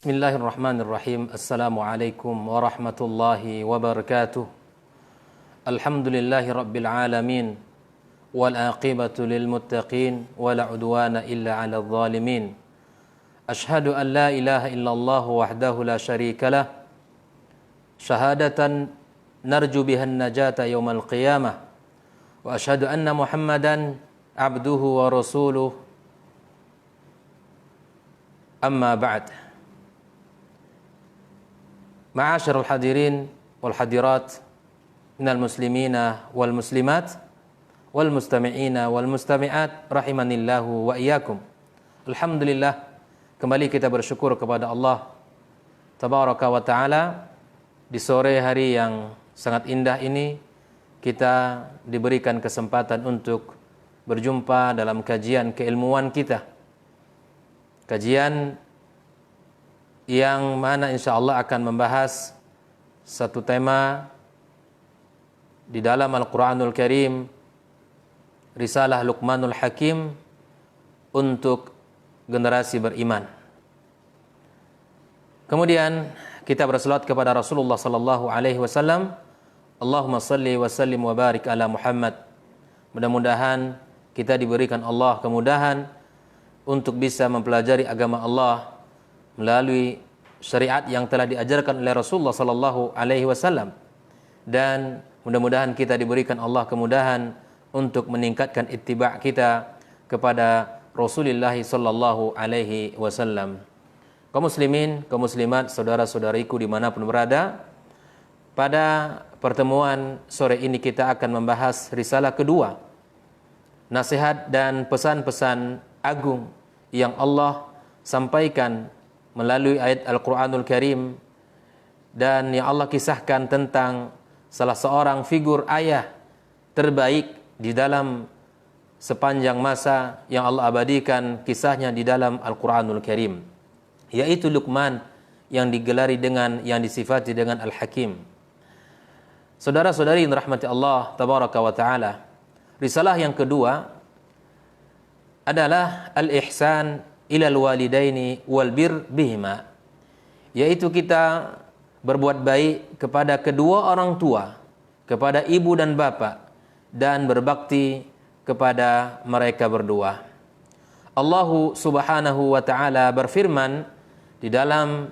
Bismillahirrahmanirrahim. Assalamualaikum warahmatullahi wabarakatuh. Alhamdulillahi rabbil alamin. Wal aqibatu lil muttaqin. Wala udwana illa ala zalimin. Ashhadu an la ilaha illallah wahdahu la syarika lah. Syahadatan narju bihan najata yawmal qiyamah. Wa ashhadu anna Muhammadan abduhu wa rasuluh. Amma ba'd. Ma'asyarul hadirin wal hadirat minal muslimina wal muslimat wal mustami'ina wal mustami'at rahimanillahu wa iyyakum. Alhamdulillah, kembali kita bersyukur kepada Allah tabaraka wa ta'ala. Di sore hari yang sangat indah ini kita diberikan kesempatan untuk berjumpa dalam kajian keilmuan kita. Kajian yang mana insya Allah akan membahas satu tema di dalam Al-Quranul Karim, Risalah Luqmanul Hakim untuk generasi beriman. Kemudian kita berselawat kepada Rasulullah sallallahu alaihi wasallam. Allahumma salli wa sallim wa barik ala Muhammad. Mudah-mudahan kita diberikan Allah kemudahan untuk bisa mempelajari agama Allah melalui syariat yang telah diajarkan oleh Rasulullah sallallahu alaihi wasallam, dan mudah-mudahan kita diberikan Allah kemudahan untuk meningkatkan ittiba' kita kepada Rasulullah sallallahu alaihi wasallam. Kaum muslimin, kaum muslimat, saudara-saudariku dimanapun berada, pada pertemuan sore ini kita akan membahas risalah kedua, nasihat dan pesan-pesan agung yang Allah sampaikan melalui ayat Al-Quranul Karim, dan yang Allah kisahkan tentang salah seorang figur ayah terbaik di dalam sepanjang masa yang Allah abadikan kisahnya di dalam Al-Quranul Karim, yaitu Luqman yang digelari dengan, yang disifati dengan Al-Hakim. Saudara-saudari yang rahmati Allah tabaraka wa ta'ala, risalah yang kedua adalah Al-Ihsan ilal walidaini wal bir bihima, yaitu kita berbuat baik kepada kedua orang tua, kepada ibu dan bapak, dan berbakti kepada mereka berdua. Allah subhanahu wa ta'ala berfirman di dalam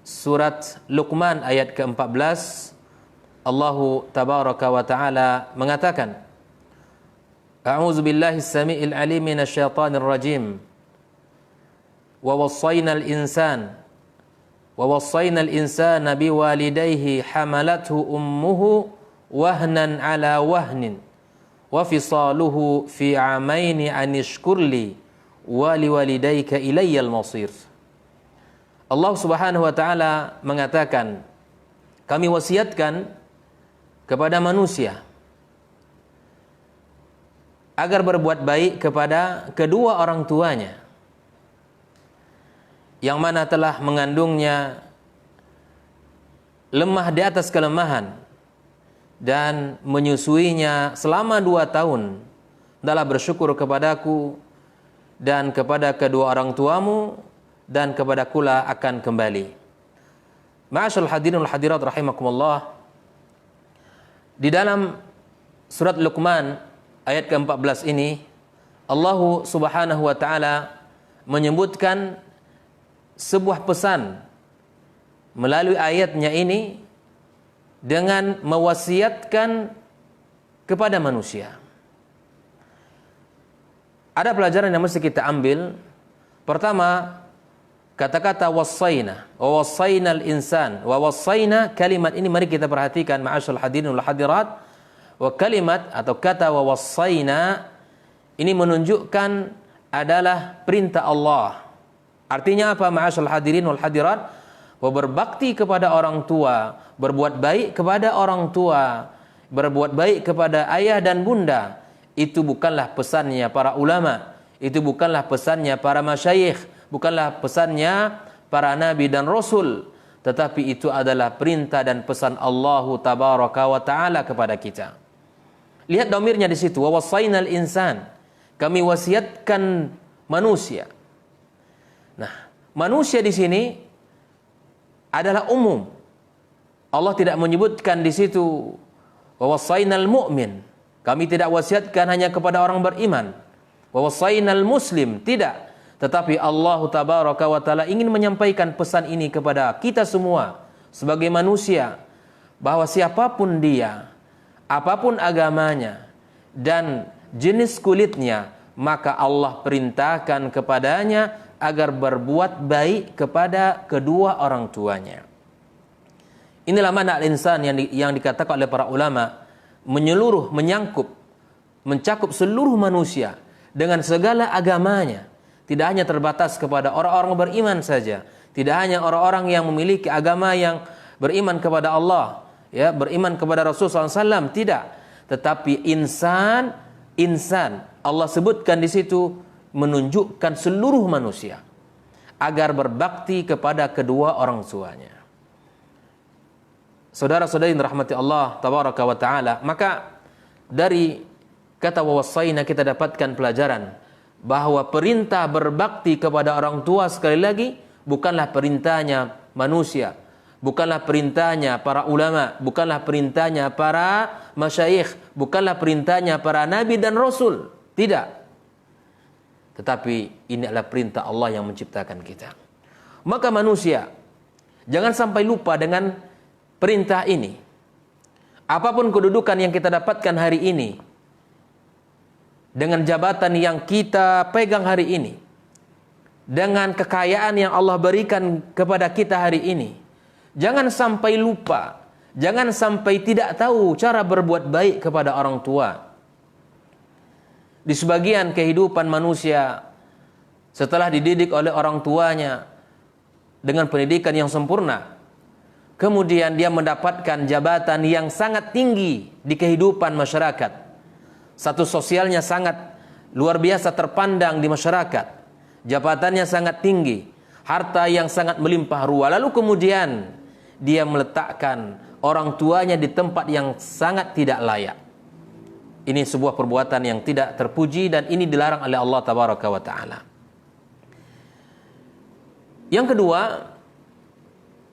surat Luqman ayat ke-14. Allah tabaraka wa ta'ala mengatakan, A'udzu billahi as-sami'il 'alim minasy syaithanir rajim. ووصينا الإنسان بوالديه حملته أمه وهنا على وهن وفصاله في عامين أن اشكر لي ولوالديك إلي المصير. Allah subhanahu wa ta'ala mengatakan, kami wasiatkan kepada manusia agar berbuat baik kepada kedua orang tuanya, yang mana telah mengandungnya lemah di atas kelemahan dan menyusuinya selama 2 tahun. Hendaklah bersyukur kepadaku dan kepada kedua orang tuamu, dan kepadakulah akan kembali. Ma'asyarul hadirin wal hadirat rahimakumullah, di dalam surat Luqman ayat ke-14 ini Allah subhanahu wa ta'ala menyebutkan sebuah pesan melalui ayatnya ini dengan mewasiatkan kepada manusia. Ada pelajaran yang mesti kita ambil. Pertama, kata-kata wasaina, wa wasainal insan, wa wasaina, kalimat ini mari kita perhatikan ma'asyarul hadirin wal hadirat. Wa kalimat atau kata wa wasaina ini menunjukkan adalah perintah Allah. Artinya apa ma'asyarul hadirin wal hadirat? Berbakti kepada orang tua, berbuat baik kepada orang tua, berbuat baik kepada ayah dan bunda. Itu bukanlah pesannya para ulama, itu bukanlah pesannya para masyayikh, bukanlah pesannya para nabi dan rasul, tetapi itu adalah perintah dan pesan Allah tabaraka wa ta'ala kepada kita. Lihat dhamirnya di situ, wa wasainal insan, kami wasiatkan manusia. Nah, manusia di sini adalah umum. Allah tidak menyebutkan di situ wa wassaynal mu'min. Kami tidak wasiatkan hanya kepada orang beriman. Wa wassaynal muslim, tidak. Tetapi Allah tabaraka wa taala ingin menyampaikan pesan ini kepada kita semua sebagai manusia, bahwa siapapun dia, apapun agamanya dan jenis kulitnya, maka Allah perintahkan kepadanya agar berbuat baik kepada kedua orang tuanya. Inilah makna al-insan yang dikatakan oleh para ulama, menyeluruh, mencakup seluruh manusia dengan segala agamanya. Tidak hanya terbatas kepada orang-orang beriman saja, tidak hanya orang-orang yang memiliki agama yang beriman kepada Allah, ya, beriman kepada Rasulullah SAW, tidak. Tetapi insan Allah sebutkan di situ menunjukkan seluruh manusia agar berbakti kepada kedua orang tuanya. Saudara-saudari yang dirahmati Allah tabaraka wa taala, maka dari kata wawassayna kita dapatkan pelajaran bahwa perintah berbakti kepada orang tua sekali lagi bukanlah perintahnya manusia, bukanlah perintahnya para ulama, bukanlah perintahnya para masyayikh, bukanlah perintahnya para nabi dan rasul, tidak. Tetapi ini adalah perintah Allah yang menciptakan kita. Maka manusia jangan sampai lupa dengan perintah ini. Apapun kedudukan yang kita dapatkan hari ini, dengan jabatan yang kita pegang hari ini, dengan kekayaan yang Allah berikan kepada kita hari ini, jangan sampai lupa, jangan sampai tidak tahu cara berbuat baik kepada orang tua. Di sebagian kehidupan manusia, setelah dididik oleh orang tuanya dengan pendidikan yang sempurna, kemudian dia mendapatkan jabatan yang sangat tinggi di kehidupan masyarakat. Status sosialnya sangat luar biasa terpandang di masyarakat. Jabatannya sangat tinggi, harta yang sangat melimpah ruah. Lalu kemudian dia meletakkan orang tuanya di tempat yang sangat tidak layak. Ini sebuah perbuatan yang tidak terpuji dan ini dilarang oleh Allah tabaraka wa taala. Yang kedua,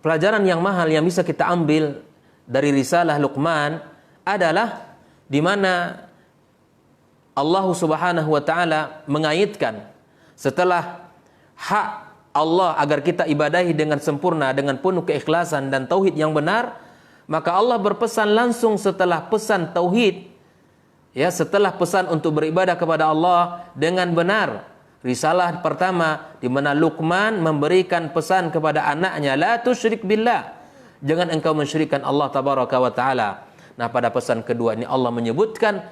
pelajaran yang mahal yang bisa kita ambil dari risalah Luqman adalah di mana Allah subhanahu wa ta'ala mengaitkan setelah hak Allah agar kita ibadahi dengan sempurna, dengan penuh keikhlasan dan tauhid yang benar, maka Allah berpesan langsung setelah pesan tauhid, ya, setelah pesan untuk beribadah kepada Allah dengan benar. Risalah pertama di mana Luqman memberikan pesan kepada anaknya, la tusyrik billah, jangan engkau mensyirikkan Allah tabaraka wa ta'ala. Nah, pada pesan kedua ini Allah menyebutkan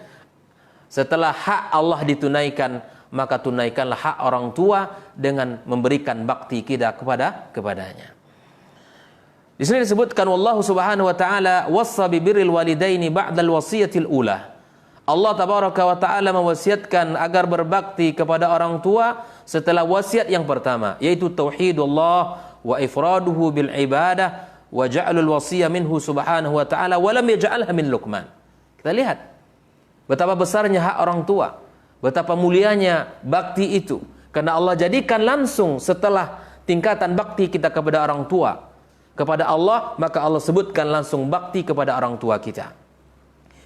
setelah hak Allah ditunaikan, maka tunaikanlah hak orang tua dengan memberikan bakti kita kepadanya. Di sini disebutkan wallahu subhanahu wa ta'ala wassa bi birril walidaini ba'dal wasiyatil ula. Allah tabaraka wa ta'ala mewasiatkan agar berbakti kepada orang tua setelah wasiat yang pertama, yaitu tauhidullah wa ifraduhu bil ibadah wa ja'alul wasiyah minhu subhanahu wa ta'ala wa lam yaj'alha min Luqman. Kita lihat betapa besarnya hak orang tua, betapa mulianya bakti itu. Karena Allah jadikan langsung setelah tingkatan bakti kita kepada orang tua, kepada Allah, maka Allah sebutkan langsung bakti kepada orang tua kita.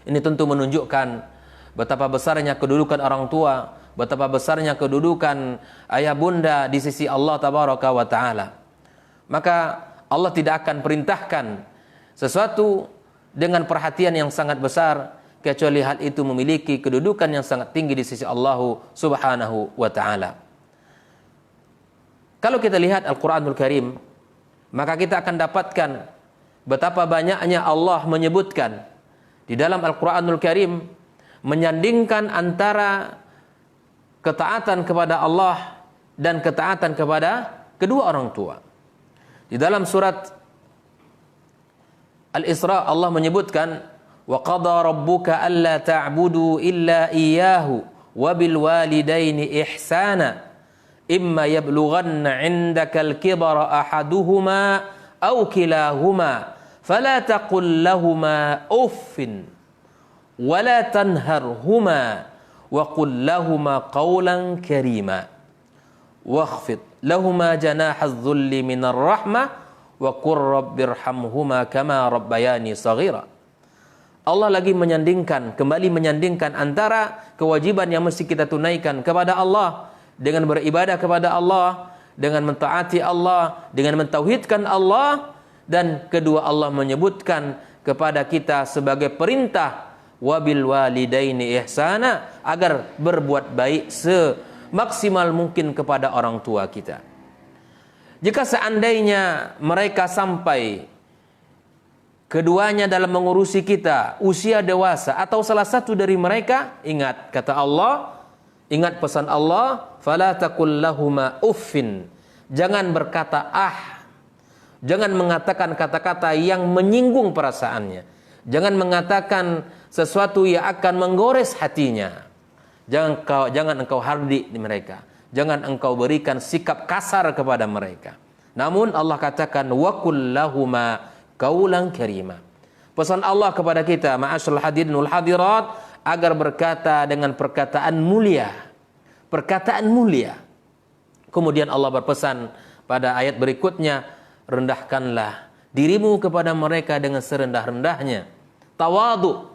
Ini tentu menunjukkan betapa besarnya kedudukan orang tua, betapa besarnya kedudukan ayah bunda di sisi Allah tabaraka wa ta'ala. Maka Allah tidak akan perintahkan sesuatu dengan perhatian yang sangat besar kecuali hal itu memiliki kedudukan yang sangat tinggi di sisi Allah subhanahu wa ta'ala. Kalau kita lihat Al-Quranul Karim, maka kita akan dapatkan betapa banyaknya Allah menyebutkan di dalam Al-Quranul Karim, menyandingkan antara ketaatan kepada Allah dan ketaatan kepada kedua orang tua. Di dalam surat Al-Isra Allah menyebutkan wa qada rabbuka alla ta'budu illa iyyahu wa bil walidaini ihsana imma yablughanna 'indaka al-kibara ahaduhuma aw kilahuma fala taqul lahumā uffin wa la tanharhumā wa qul lahumā qawlan karīmā wakhfid lahumā janāha adh-dhulli minar rahmah wa qur rabbirhamhuma kama rabbayani shaghira. Allah lagi kembali menyandingkan antara kewajiban yang mesti kita tunaikan kepada Allah dengan beribadah kepada Allah, dengan mentaati Allah, dengan mentauhidkan Allah, dan kedua Allah menyebutkan kepada kita sebagai perintah wabil walidaini ihsana, agar berbuat baik semaksimal mungkin kepada orang tua kita. Jika seandainya mereka sampai keduanya dalam mengurusi kita usia dewasa atau salah satu dari mereka, ingat kata Allah, ingat pesan Allah, fala taqul lahuma uffin, jangan berkata jangan mengatakan kata-kata yang menyinggung perasaannya, jangan mengatakan sesuatu yang akan menggores hatinya, jangan engkau hardik di mereka, jangan engkau berikan sikap kasar kepada mereka. Namun Allah katakan wa qul lahuma qaulan karima. Pesan Allah kepada kita, ma'asyiral hadirin wal hadirat, agar berkata dengan perkataan mulia. Perkataan mulia. Kemudian Allah berpesan pada ayat berikutnya, rendahkanlah dirimu kepada mereka dengan serendah-rendahnya. Tawadu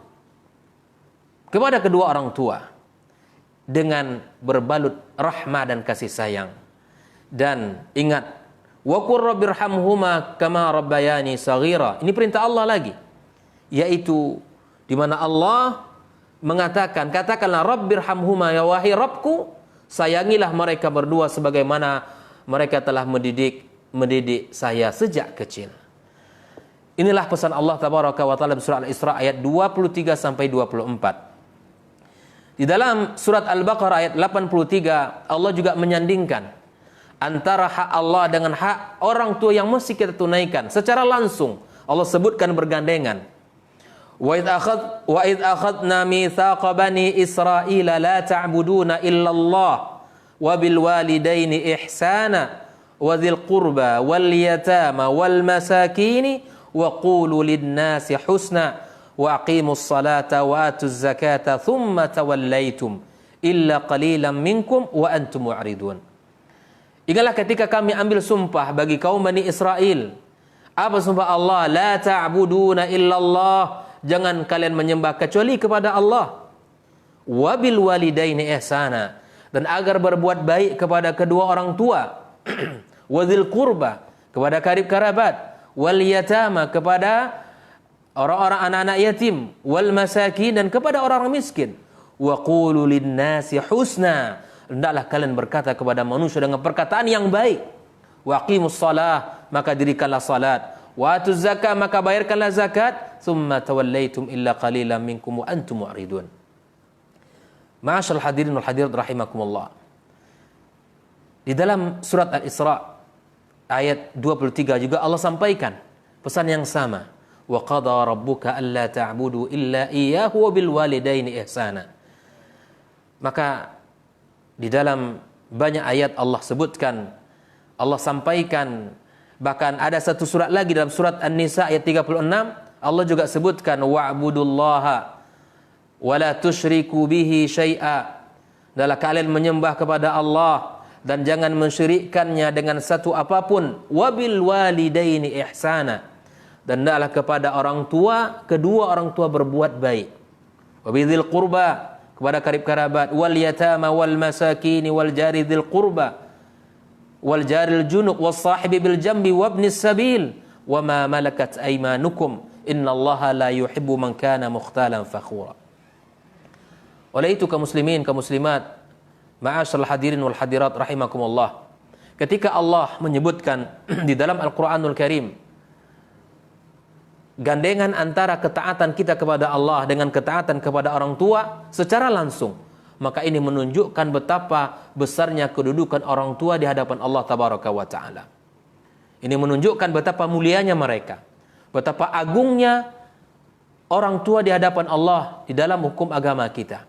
kepada kedua orang tua dengan berbalut rahmah dan kasih sayang. Dan ingat, wa qur rabbirhamhuma kama rabbayani shaghira. Ini perintah Allah lagi, yaitu di mana Allah mengatakan, katakanlah rabbirhamhuma, ya wahai Rabbku, sayangilah mereka berdua sebagaimana mereka telah mendidik saya sejak kecil. Inilah pesan Allah tabaraka wa taala surah Al-Isra ayat 23 sampai 24. Di dalam surat Al-Baqarah ayat 83 Allah juga menyandingkan antara hak Allah dengan hak orang tua yang mesti kita tunaikan secara langsung. Allah sebutkan bergandengan. Wa idh akhadna mitsaqa bani Israila la ta'buduna illallah wa bil walidaini ihsana wa dzil qurba wal yatama wal masakin wa qulu lin nasi husna wa aqimus salata wa atuz zakata thumma tawallaitum illa qalilan minkum wa antum mu'ridun. Ingatlah ketika kami ambil sumpah bagi kaum Bani Israel. Apa sumpah Allah? La ta'buduna illallah, jangan kalian menyembah kecuali kepada Allah. Wabil walidaini ihsana, dan agar berbuat baik kepada kedua orang tua. Wadzil qurba, kepada karib kerabat. Wal yatama, kepada orang-orang anak-anak yatim. Wal masakin, dan kepada orang miskin. Wa qulu linnasi husna, hendaklah kalian berkata kepada manusia dengan perkataan yang baik. Wa aqimus salah, maka dirikanlah salat. Wa atuz zakah, maka bayarkanlah zakat. Thumma tawallaitum illa qalilan minkum wa antum mu'ridun. Ma'asyiral hadirin wal hadirat rahimakumullah. Di dalam surat Al-Isra ayat 23 juga Allah sampaikan pesan yang sama. Wa qada rabbuka alla ta'budu illa iyyahu wa bil walidaini ihsana. Maka di dalam banyak ayat Allah sebutkan, Allah sampaikan, bahkan ada satu surat lagi dalam surat An-Nisa ayat 36, Allah juga sebutkan wa'budullaha wa la tusyriku bihi syai'a. Adalah kalian menyembah kepada Allah dan jangan mensyirikkannya dengan satu apapun. Wabil walidaini ihsana, dan hendaklah kepada orang tua, kedua orang tua berbuat baik. Wabidzil qurba, kepada karib kerabat. Wal yatama wal masakin wal jari dzil qurba wal jaril junub was sahibi bil jambi wabnis sabil wa ma malakat aymanukum innallaha la yuhibbu man kana mukhtalan fakhura. Oleh itu kaum muslimin, kaum muslimat, ma'asyiral hadirin wal hadirat rahimakumullah, ketika Allah menyebutkan di dalam Al-Qur'anul Karim gandengan antara ketaatan kita kepada Allah dengan ketaatan kepada orang tua secara langsung, maka ini menunjukkan betapa besarnya kedudukan orang tua di hadapan Allah tabaraka wa taala. Ini menunjukkan betapa mulianya mereka, betapa agungnya orang tua di hadapan Allah di dalam hukum agama kita.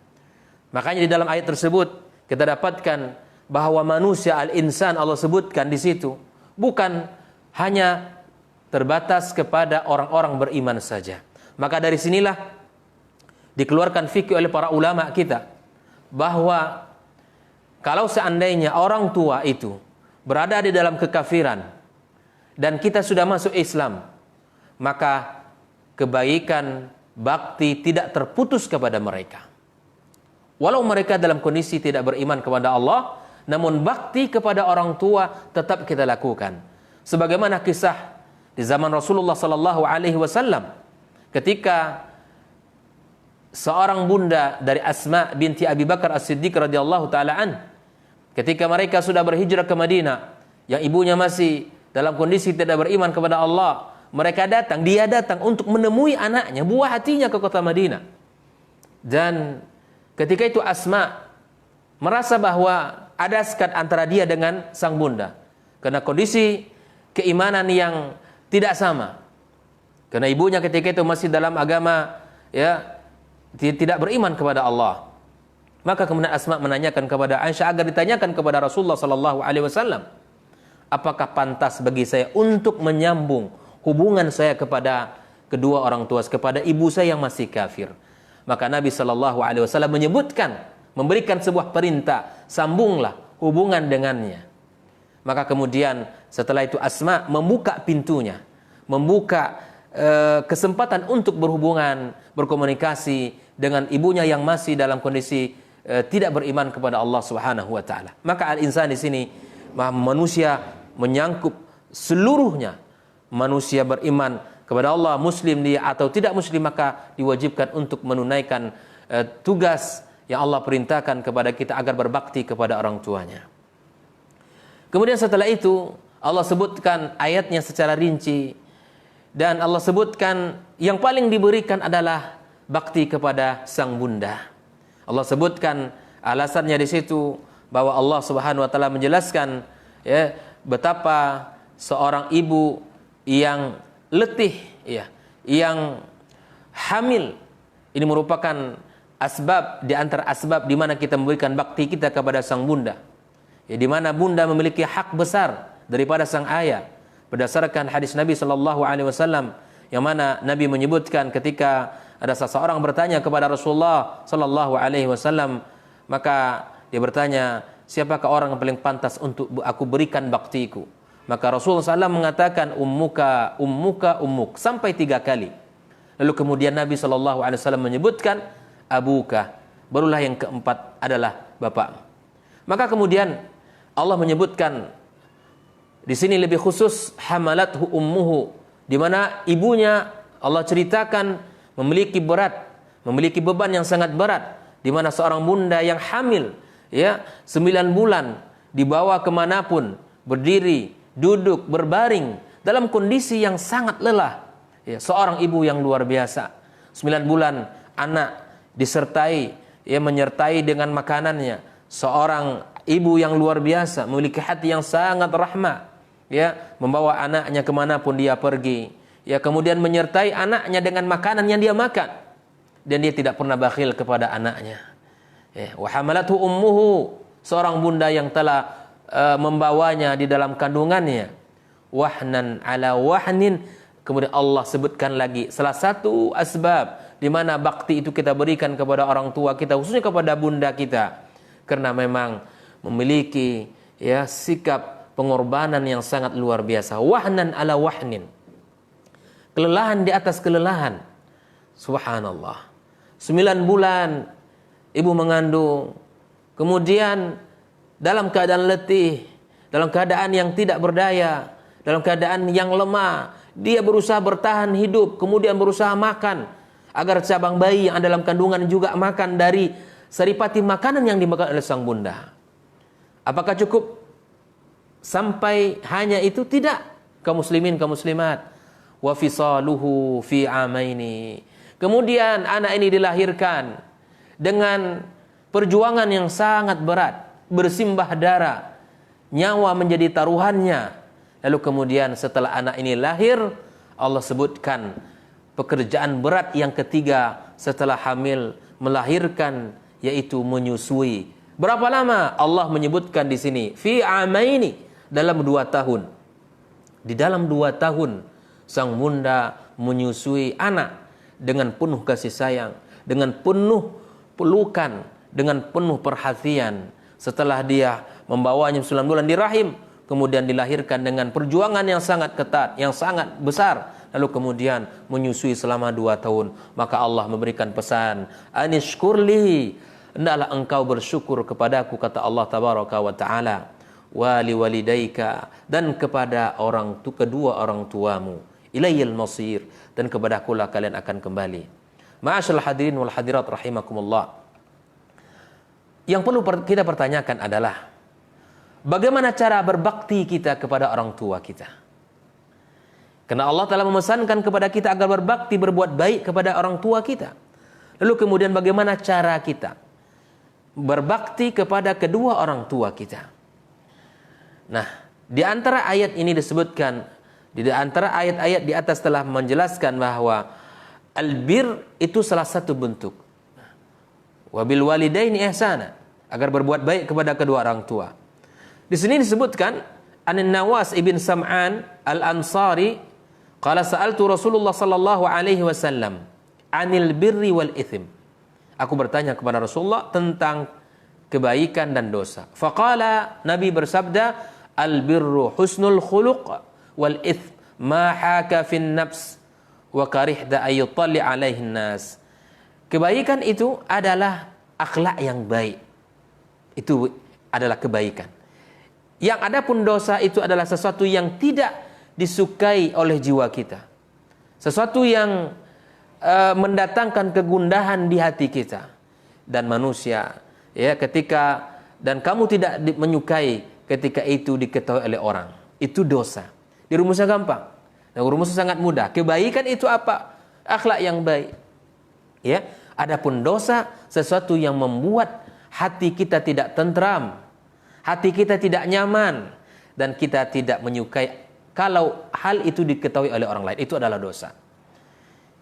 Makanya di dalam ayat tersebut kita dapatkan bahwa manusia al-insan Allah sebutkan di situ bukan hanya terbatas kepada orang-orang beriman saja. Maka dari sinilah dikeluarkan fikih oleh para ulama kita bahwa kalau seandainya orang tua itu berada di dalam kekafiran, dan kita sudah masuk Islam, maka kebaikan bakti tidak terputus kepada mereka. Walau mereka dalam kondisi tidak beriman kepada Allah, namun bakti kepada orang tua tetap kita lakukan. Sebagaimana kisah di zaman Rasulullah sallallahu alaihi wasallam ketika seorang bunda dari Asma binti Abi Bakar As-Siddiq radhiyallahu taala ketika mereka sudah berhijrah ke Madinah, yang ibunya masih dalam kondisi tidak beriman kepada Allah, dia datang untuk menemui anaknya, buah hatinya ke kota Madinah. Dan ketika itu Asma merasa bahwa ada sekat antara dia dengan sang bunda, karena kondisi keimanan yang tidak sama. Karena ibunya ketika itu masih dalam agama tidak beriman kepada Allah. Maka kemudian Asma menanyakan kepada Aisyah agar ditanyakan kepada Rasulullah sallallahu alaihi wasallam, apakah pantas bagi saya untuk menyambung hubungan saya kepada kedua orang tua, kepada ibu saya yang masih kafir. Maka Nabi sallallahu alaihi wasallam menyebutkan, memberikan sebuah perintah, sambunglah hubungan dengannya. Maka kemudian setelah itu Asma membuka pintunya, membuka kesempatan untuk berhubungan, berkomunikasi dengan ibunya yang masih dalam kondisi tidak beriman kepada Allah Subhanahu wa taala. Maka al-insan di sini manusia menyangkup seluruhnya. Manusia beriman kepada Allah, muslim dia atau tidak muslim, maka diwajibkan untuk menunaikan tugas yang Allah perintahkan kepada kita agar berbakti kepada orang tuanya. Kemudian setelah itu Allah sebutkan ayatnya secara rinci, dan Allah sebutkan yang paling diberikan adalah bakti kepada sang bunda. Allah sebutkan alasannya di situ bahwa Allah Subhanahu wa taala menjelaskan betapa seorang ibu yang letih yang hamil ini merupakan asbab di antara asbab di mana kita memberikan bakti kita kepada sang bunda. Di mana bunda memiliki hak besar daripada sang ayah. Berdasarkan hadis Nabi sallallahu alaihi wasallam yang mana Nabi menyebutkan ketika ada seseorang bertanya kepada Rasulullah sallallahu alaihi wasallam, maka dia bertanya, siapakah orang yang paling pantas untuk aku berikan baktiku? Maka Rasulullah SAW mengatakan ummuka, ummuka, ummuk sampai 3 kali. Lalu kemudian Nabi sallallahu alaihi wasallam menyebutkan abuka, barulah yang keempat adalah bapak. Maka kemudian Allah menyebutkan di sini lebih khusus hamalathu ummuhu, di mana ibunya Allah ceritakan memiliki beban yang sangat berat, di mana seorang bunda yang hamil 9 bulan dibawa kemanapun, berdiri, duduk, berbaring dalam kondisi yang sangat lelah. Seorang ibu yang luar biasa. 9 bulan anak disertai menyertai dengan makanannya. Seorang ibu yang luar biasa, memiliki hati yang sangat rahmah, membawa anaknya kemanapun dia pergi, kemudian menyertai anaknya dengan makanan yang dia makan, dan dia tidak pernah bakhil kepada anaknya. Wa hamalathu ummuhu, seorang bunda yang telah membawanya di dalam kandungannya, wahnan ala wahnin. Kemudian Allah sebutkan lagi salah satu asbab di mana bakti itu kita berikan kepada orang tua kita, khususnya kepada bunda kita, karena memang memiliki sikap pengorbanan yang sangat luar biasa. Wahnan ala wahnin, kelelahan di atas kelelahan. Subhanallah. 9 bulan ibu mengandung, kemudian dalam keadaan letih, dalam keadaan yang tidak berdaya, dalam keadaan yang lemah, dia berusaha bertahan hidup, kemudian berusaha makan agar cabang bayi yang ada dalam kandungan juga makan dari saripati makanan yang dimakan oleh sang bunda. Apakah cukup sampai hanya itu? Tidak. Kaum muslimin, kaum muslimat, wa fisaluhu fi amaini. Kemudian anak ini dilahirkan dengan perjuangan yang sangat berat, bersimbah darah, nyawa menjadi taruhannya. Lalu kemudian setelah anak ini lahir, Allah sebutkan pekerjaan berat yang ketiga setelah hamil, melahirkan, yaitu menyusui. Berapa lama? Allah menyebutkan di sini fi amaini, dalam 2 tahun. Di dalam 2 tahun sang bunda menyusui anak dengan penuh kasih sayang, dengan penuh pelukan, dengan penuh perhatian. Setelah dia membawanya 9 bulan di rahim, kemudian dilahirkan dengan perjuangan yang sangat ketat, yang sangat besar, lalu kemudian menyusui selama 2 tahun, maka Allah memberikan pesan, anishkurli, hendaklah engkau bersyukur kepadaku, kata Allah tabaraka wa taala, wali walidaika, dan kepada kedua orang tuamu, ilayil masir, dan kepadakulah kalian akan kembali. Ma'asyiral hadirin wal hadirat rahimakumullah. Yang perlu kita pertanyakan adalah bagaimana cara berbakti kita kepada orang tua kita. Karena Allah telah memesankan kepada kita agar berbakti, berbuat baik kepada orang tua kita. Lalu kemudian bagaimana cara kita berbakti kepada kedua orang tua kita. Nah, di antara ayat ini disebutkan, di antara ayat-ayat di atas telah menjelaskan bahwa albir itu salah satu bentuk. Wabil walidaini ihsana, agar berbuat baik kepada kedua orang tua. Di sini disebutkan An-Nawas ibn Sam'an Al-Ansari qala sa'altu Rasulullah sallallahu alaihi wasallam 'anil birri wal ithim. Aku bertanya kepada Rasulullah tentang kebaikan dan dosa. Faqala, Nabi bersabda, al-birru husnul khuluq wal ithm ma haka fin nafs wa karihda ayyutalli alaihin nas. Kebaikan itu adalah akhlak yang baik. Itu adalah kebaikan. Yang adapun dosa itu adalah sesuatu yang tidak disukai oleh jiwa kita. Sesuatu yang mendatangkan kegundahan di hati kita. Dan manusia, ya, dan kamu tidak menyukai ketika itu diketahui oleh orang. Itu dosa. Dirumusnya gampang. Nah, rumusnya sangat mudah. Kebaikan itu apa? Akhlak yang baik. Ya. Adapun dosa, sesuatu yang membuat hati kita tidak tentram, hati kita tidak nyaman, dan kita tidak menyukai kalau hal itu diketahui oleh orang lain. Itu adalah dosa.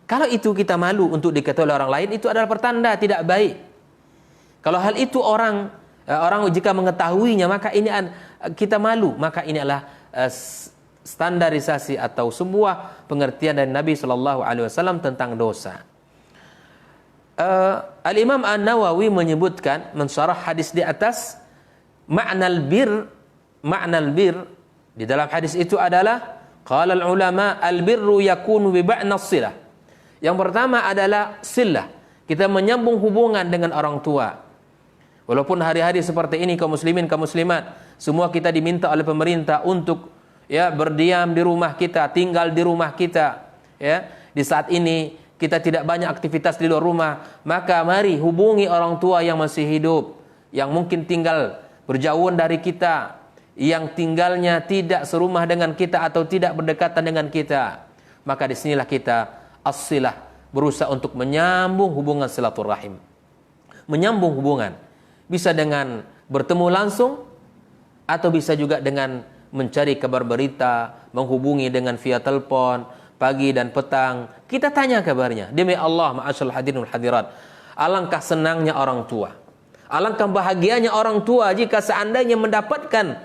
Kalau itu kita malu untuk diketahui oleh orang lain, itu adalah pertanda tidak baik. Kalau hal itu orang jika mengetahuinya, maka ini kita malu, maka ini adalah standarisasi atau sebuah pengertian dari Nabi SAW tentang dosa. Al-Imam An-Nawawi menyebutkan, mensyarah hadis di atas, ma'nal bir di dalam hadis itu adalah qala al-ulama al-birru yakunu bi ba'nas silah. Yang pertama adalah silah, kita menyambung hubungan dengan orang tua. Walaupun hari-hari seperti ini kaum muslimin, kaum muslimat, semua kita diminta oleh pemerintah untuk berdiam di rumah kita, tinggal di rumah kita, ya. Di saat ini kita tidak banyak aktivitas di luar rumah, maka mari hubungi orang tua yang masih hidup, yang mungkin tinggal berjauhan dari kita, yang tinggalnya tidak serumah dengan kita atau tidak berdekatan dengan kita. Maka disinilah kita as-silah, berusaha untuk menyambung hubungan silaturahim. Menyambung hubungan bisa dengan bertemu langsung, atau bisa juga dengan mencari kabar berita, menghubungi dengan via telepon, pagi dan petang, kita tanya kabarnya. Demi Allah, ma'asyarul hadirin wal hadirat, alangkah senangnya orang tua, alangkah bahagianya orang tua jika seandainya mendapatkan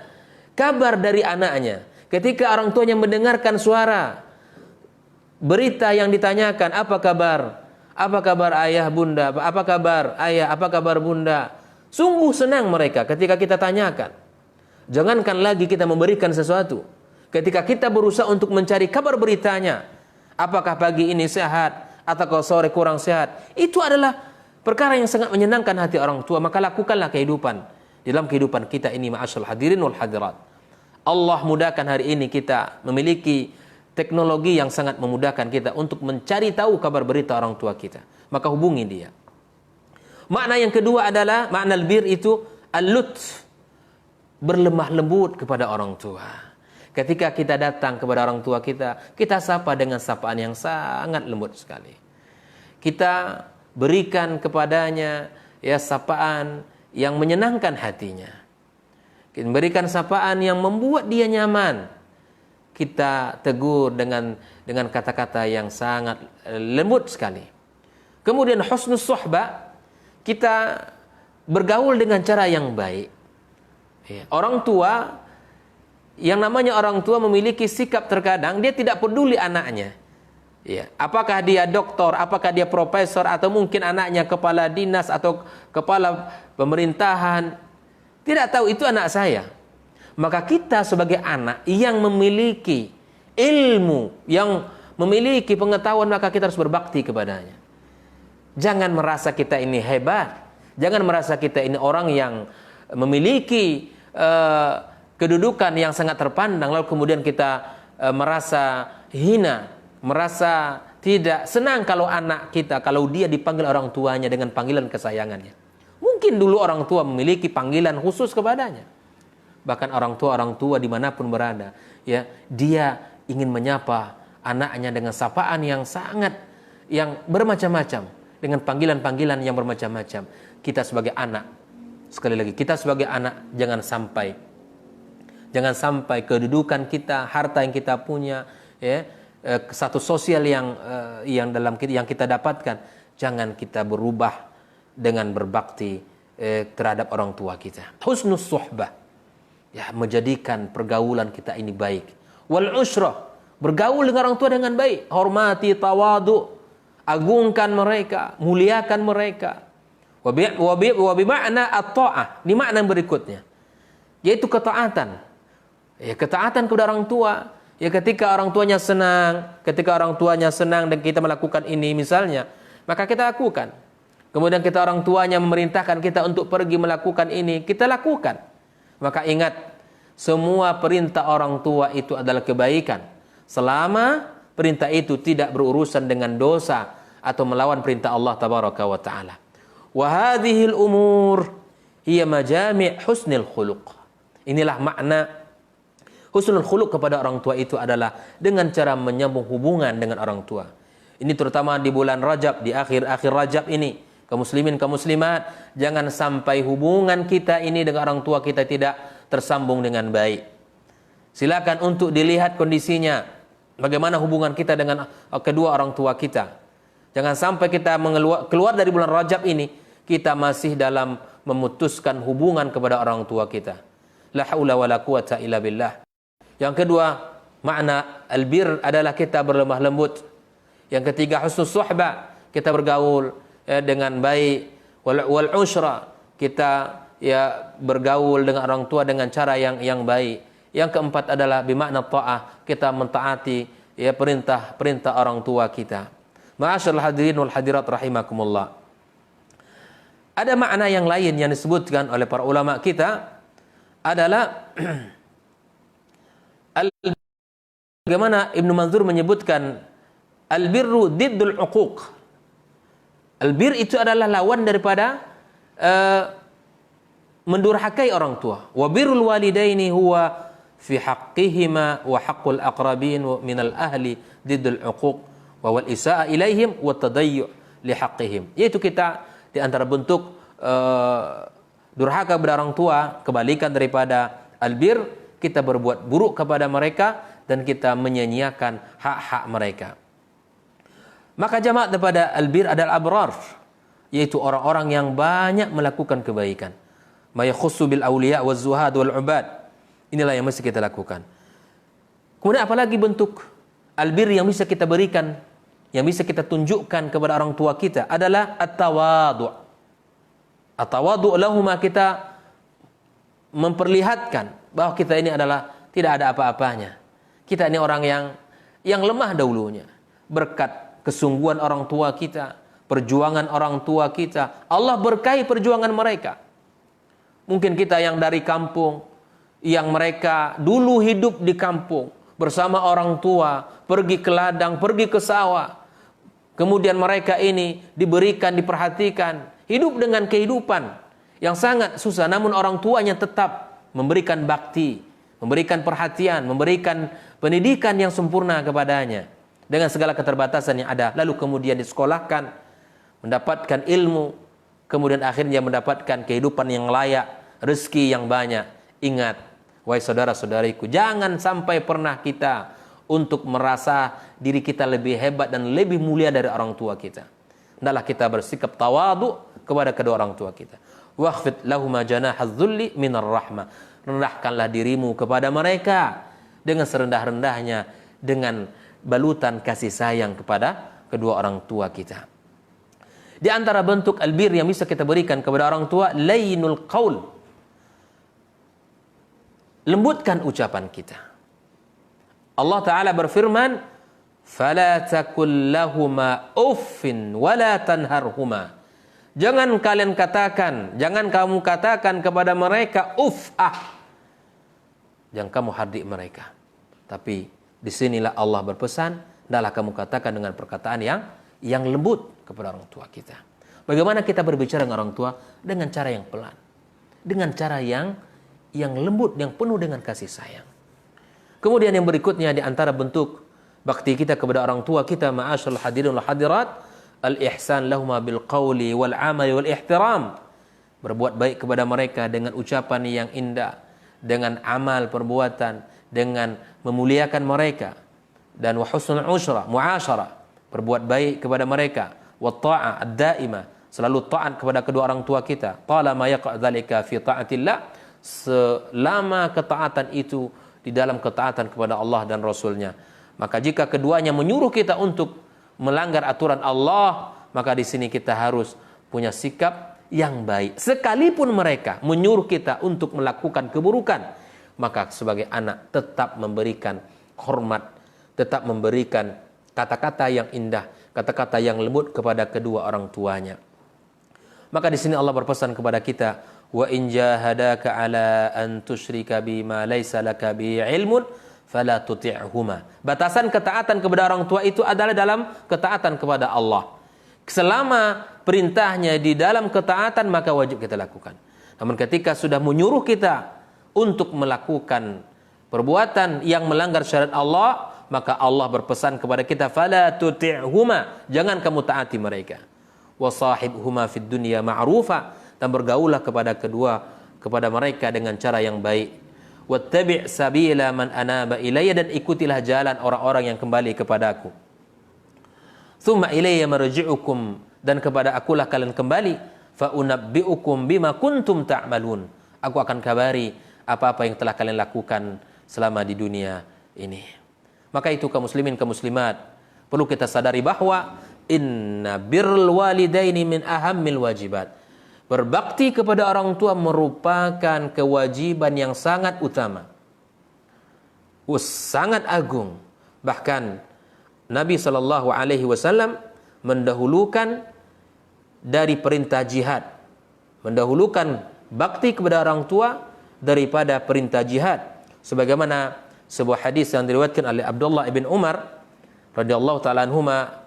kabar dari anaknya. Ketika orang tuanya mendengarkan suara, berita yang ditanyakan, apa kabar? Apa kabar ayah, bunda? Apa kabar ayah? Apa kabar bunda? Sungguh senang mereka ketika kita tanyakan. Jangankan lagi kita memberikan sesuatu, ketika kita berusaha untuk mencari kabar beritanya, apakah pagi ini sehat atau sore kurang sehat, itu adalah perkara yang sangat menyenangkan hati orang tua. Maka lakukanlah dalam kehidupan kita ini, ma'asyarul hadirin wal hadirat. Allah mudahkan hari ini kita memiliki teknologi yang sangat memudahkan kita untuk mencari tahu kabar berita orang tua kita. Maka hubungi dia. Makna yang kedua adalah, makna albir itu al-lutf, berlemah lembut kepada orang tua. Ketika kita datang kepada orang tua kita, kita sapa dengan sapaan yang sangat lembut sekali. Kita berikan kepadanya sapaan yang menyenangkan hatinya. Kita berikan sapaan yang membuat dia nyaman. Kita tegur dengan kata-kata yang sangat lembut sekali. Kemudian husnus suhbah, kita bergaul dengan cara yang baik. Orang tua, yang namanya orang tua memiliki sikap terkadang dia tidak peduli anaknya. Apakah dia doktor, apakah dia profesor, atau mungkin anaknya kepala dinas atau kepala pemerintahan. Tidak tahu, itu anak saya. Maka kita sebagai anak yang memiliki ilmu, yang memiliki pengetahuan, maka kita harus berbakti kepadanya. Jangan merasa kita ini hebat. Jangan merasa kita ini orang yang memiliki kedudukan yang sangat terpandang, lalu kemudian kita merasa hina, merasa tidak senang kalau anak kita, kalau dia dipanggil orang tuanya dengan panggilan kesayangannya. Mungkin dulu orang tua memiliki panggilan khusus kepadanya. Bahkan orang tua dimanapun berada, ya, dia ingin menyapa anaknya dengan sapaan yang bermacam-macam, dengan panggilan-panggilan yang bermacam-macam. Kita sebagai anak, sekali lagi, kita sebagai anak jangan sampai kedudukan kita, harta yang kita punya, ya, status sosial yang kita dapatkan, jangan kita berubah dengan berbakti terhadap orang tua kita. Husnus suhbah, ya, menjadikan pergaulan kita ini baik. Wal usrah, bergaul dengan orang tua dengan baik, hormati, tawadu, agungkan mereka, muliakan mereka. Wa bi ma'na at-ta'ah, di makna yang berikutnya, yaitu ketaatan. Ya, ketaatan kepada orang tua. Ya, ketika orang tuanya senang dan kita melakukan ini misalnya, maka kita lakukan. Kemudian orang tuanya memerintahkan kita untuk pergi melakukan ini, kita lakukan. Maka ingat, semua perintah orang tua itu adalah kebaikan, selama perintah itu tidak berurusan dengan dosa atau melawan perintah Allah tabaraka wa taala. Wa hadhil umur hiya majami' husnil khuluq. Inilah makna husnul khuluq kepada orang tua itu adalah dengan cara menyambung hubungan dengan orang tua. Ini terutama di bulan Rajab, di akhir-akhir Rajab ini. Kaum muslimin, kaum muslimat, jangan sampai hubungan kita ini dengan orang tua kita tidak tersambung dengan baik. Silakan untuk dilihat kondisinya, bagaimana hubungan kita dengan kedua orang tua kita. Jangan sampai kita keluar dari bulan Rajab ini, kita masih dalam memutuskan hubungan kepada orang tua kita. La haula wala quwata illa billah. Yang kedua, makna albir adalah kita berlemah lembut. Yang ketiga, husnus suhbah, kita bergaul dengan baik. Wal usra, kita bergaul dengan orang tua dengan cara yang baik. Yang keempat adalah bimakna ta'ah, kita mentaati perintah orang tua kita. Ma'asyiral hadirin wal hadirat rahimakumullah. Ada makna yang lain yang disebutkan oleh para ulama kita adalah bagaimana Ibnu Manzur menyebutkan albirru diddul uquq. Albir itu adalah lawan daripada mendurhakai orang tua. Wa birrul walidaini huwa fi haqqihima wa haqqul aqrabin minal ahli diddul uquq wa wal isa'a ilaihim wa tadayyu' li haqqihim. Yaitu kita di antara bentuk durhaka kepada orang tua, kebalikan daripada albir, kita berbuat buruk kepada mereka dan kita menyia-nyiakan hak-hak mereka. Maka jamaah daripada albir adalah abrar, yaitu orang-orang yang banyak melakukan kebaikan. Ma yakhussu bil awliya waz zuhad wal ubad. Inilah yang mesti kita lakukan. Kemudian apalagi bentuk albir yang bisa kita berikan, yang bisa kita tunjukkan kepada orang tua kita adalah at-tawadhu'. At-tawadhu' lahuma, kita memperlihatkan bahwa kita ini adalah tidak ada apa-apanya. Kita ini orang yang lemah dahulunya. Berkat kesungguhan orang tua kita, perjuangan orang tua kita, Allah berkahi perjuangan mereka. Mungkin kita yang dari kampung, yang mereka dulu hidup di kampung bersama orang tua, pergi ke ladang, pergi ke sawah. Kemudian mereka ini diberikan, diperhatikan, hidup dengan kehidupan yang sangat susah, namun orang tuanya tetap memberikan bakti, memberikan perhatian, memberikan pendidikan yang sempurna kepadanya dengan segala keterbatasan yang ada. Lalu kemudian disekolahkan, mendapatkan ilmu, kemudian akhirnya mendapatkan kehidupan yang layak, rezeki yang banyak. Ingat, wahai saudara-saudariku, jangan sampai pernah kita untuk merasa diri kita lebih hebat dan lebih mulia dari orang tua kita. Hendaklah kita bersikap tawadhu kepada kedua orang tua kita. Wakhfid lahuma janahadz dzulli minar rahmah. Rendahkanlah dirimu kepada mereka dengan serendah-rendahnya, dengan balutan kasih sayang kepada kedua orang tua kita. Di antara bentuk albir yang bisa kita berikan kepada orang tua, lainul qaul. lembutkan ucapan kita. Allah Ta'ala berfirman, "Fala takul lahuma uffin wala tanharhuma." Jangan kamu katakan kepada mereka jangan kamu hardik mereka. Tapi disinilah Allah berpesan, hendaklah kamu katakan dengan perkataan yang lembut kepada orang tua kita. Bagaimana kita berbicara dengan orang tua? Dengan cara yang pelan, dengan cara yang lembut, yang penuh dengan kasih sayang. Kemudian yang berikutnya di antara bentuk bakti kita kepada orang tua kita, ma'asyiral hadirin wal hadirat, al-ihsan lahuma bil qawli wal amali wal ihtiram. Berbuat baik kepada mereka dengan ucapan yang indah, dengan amal perbuatan, dengan memuliakan mereka, dan wa husnul muasyarah, berbuat baik kepada mereka, wa ta'ah ad-daimah, selalu taat kepada kedua orang tua kita. Talama yaqa' dzalika fi ta'atillah, selama ketaatan itu di dalam ketaatan kepada Allah dan Rasulnya. Maka jika keduanya menyuruh kita untuk melanggar aturan Allah, maka di sini kita harus punya sikap yang baik. Sekalipun mereka menyuruh kita untuk melakukan keburukan, maka sebagai anak tetap memberikan hormat, tetap memberikan kata-kata yang indah, kata-kata yang lembut kepada kedua orang tuanya. Maka di sini Allah berpesan kepada kita, wa in jahadaka ala an tusyrika bima laisa laka bi ilmun fala tuti'huma. Batasan ketaatan kepada orang tua itu adalah dalam ketaatan kepada Allah. Selama perintahnya di dalam ketaatan, maka wajib kita lakukan. Namun ketika sudah menyuruh kita untuk melakukan perbuatan yang melanggar syariat Allah, maka Allah berpesan kepada kita, fala tuti'huma, jangan kamu taati mereka. Wa sahibhuma fid dunya ma'rufa, dan bergaulah kepada mereka dengan cara yang baik. Wattabi' sabila man anaba ilayya, dan ikutilah jalan orang-orang yang kembali kepadaku. Tsumma ilayya marji'ukum, dan kepada akulah kalian kembali. Fa unabbi'ukum bima kuntum ta'malun, aku akan kabari apa-apa yang telah kalian lakukan selama di dunia ini. Maka itu kaum muslimin, kaum muslimat, perlu kita sadari bahwa inna birrul walidaini min ahammil wajibat. Berbakti kepada orang tua merupakan kewajiban yang sangat utama, sangat agung. Bahkan Nabi SAW mendahulukan dari perintah jihad, mendahulukan bakti kepada orang tua daripada perintah jihad. Sebagaimana sebuah hadis yang diriwayatkan oleh Abdullah ibn Umar radhiyallahu ta'ala anhuma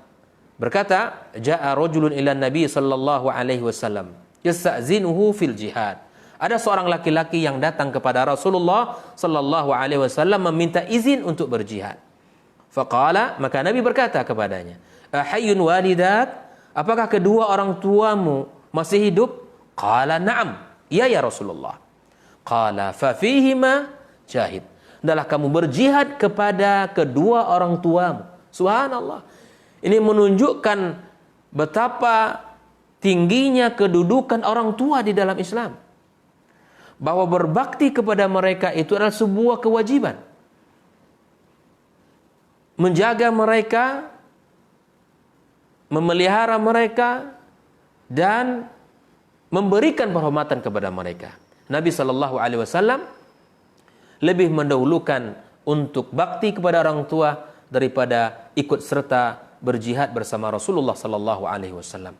berkata, ja'a rajulun ila Nabi sallallahu alaihi wasallam yasta'zinuhu fil jihad. Ada seorang laki-laki yang datang kepada Rasulullah sallallahu alaihi wasallam meminta izin untuk berjihad. Faqala, maka Nabi berkata kepadanya, ahayyun walidak, apakah kedua orang tuamu masih hidup? Qala na'am, iya ya Rasulullah. Qala fa fihima jahid, hendaklah kamu berjihad kepada kedua orang tuamu. Subhanallah. Ini menunjukkan betapa tingginya kedudukan orang tua di dalam Islam. Bahwa berbakti kepada mereka itu adalah sebuah kewajiban. Menjaga mereka, memelihara mereka, dan memberikan penghormatan kepada mereka. Nabi SAW lebih mendahulukan untuk bakti kepada orang tua daripada ikut serta berjihad bersama Rasulullah SAW.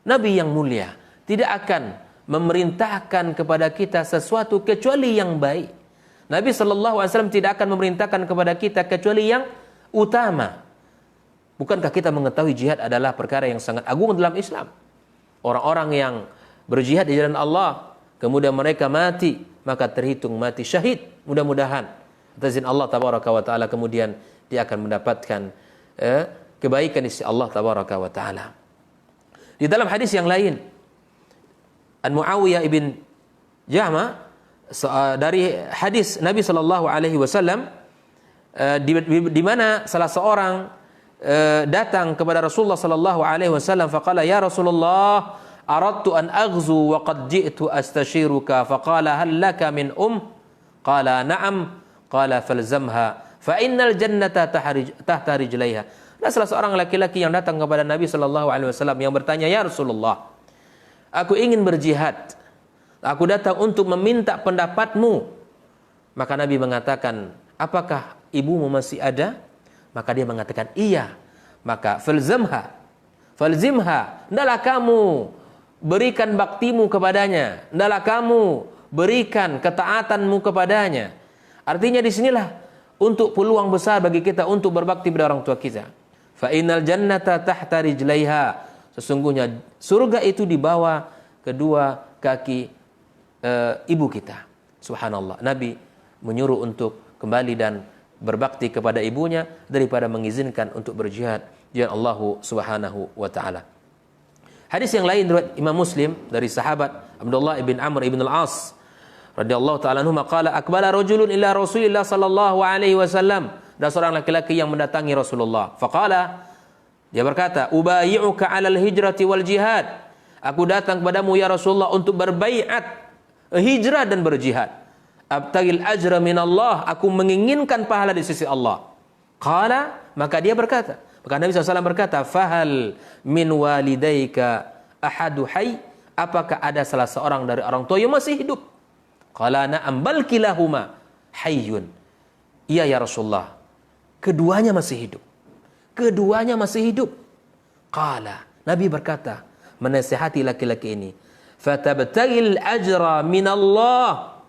Nabi yang mulia tidak akan memerintahkan kepada kita sesuatu kecuali yang baik. Nabi SAW tidak akan memerintahkan kepada kita kecuali yang utama. Bukankah kita mengetahui jihad adalah perkara yang sangat agung dalam Islam? Orang-orang yang berjihad di jalan Allah, kemudian mereka mati, maka terhitung mati syahid. Mudah-mudahan atas izin Allah tabaraka wa ta'ala kemudian dia akan mendapatkan kebaikan di sisi Allah tabaraka wa ta'ala. Di dalam hadis yang lain, An Muawiyah ibn Jahma, dari hadis Nabi SAW, di mana salah seorang datang kepada Rasulullah SAW, faqala ya Rasulullah, aradtu an aghzu wa qad ji'tu astashiruka, faqala hal laka min qala na'am, qala falzamha fa innal jannata tahta rijlaiha. Ada salah seorang laki-laki yang datang kepada Nabi SAW yang bertanya, ya Rasulullah, aku ingin berjihad, aku datang untuk meminta pendapatmu Maka Nabi mengatakan, apakah ibumu masih ada? Maka dia mengatakan, iya. Maka falzimha, hendaklah kamu berikan baktimu kepadanya, hendaklah kamu berikan ketaatanmu kepadanya. Artinya disinilah untuk peluang besar bagi kita untuk berbakti pada orang tua kita. Fa innal jannata tahta rijlaiha, sesungguhnya surga itu di bawah kedua kaki ibu kita. Subhanallah. Nabi menyuruh untuk kembali dan berbakti kepada ibunya daripada mengizinkan untuk berjihad di jalan Allah Subhanahu wa taala. Hadis yang lain riwayat Imam Muslim dari sahabat Abdullah ibn Amr ibn al-As radhiyallahu taala anhu qala aqbala rajulun ila Rasulillah sallallahu alaihi wasallam. Ada seorang laki-laki yang mendatangi Rasulullah. Faqala, dia berkata, ubayyuka 'alal hijrati wal jihad. Aku datang kepadamu ya Rasulullah untuk berbaiat hijrah dan berjihad. Abtagil ajra min Allah, aku menginginkan pahala di sisi Allah. Qala, maka dia berkata, maka Nabi SAW berkata, fahal min walidaika ahadu hayy, apakah ada salah seorang dari orang tua yang masih hidup? Qala na'am bal kilahuma hayyun. Iya ya Rasulullah, keduanya masih hidup. Keduanya masih hidup. Qala, Nabi berkata, menasihati laki-laki ini, fatabtagil ajra min Allah,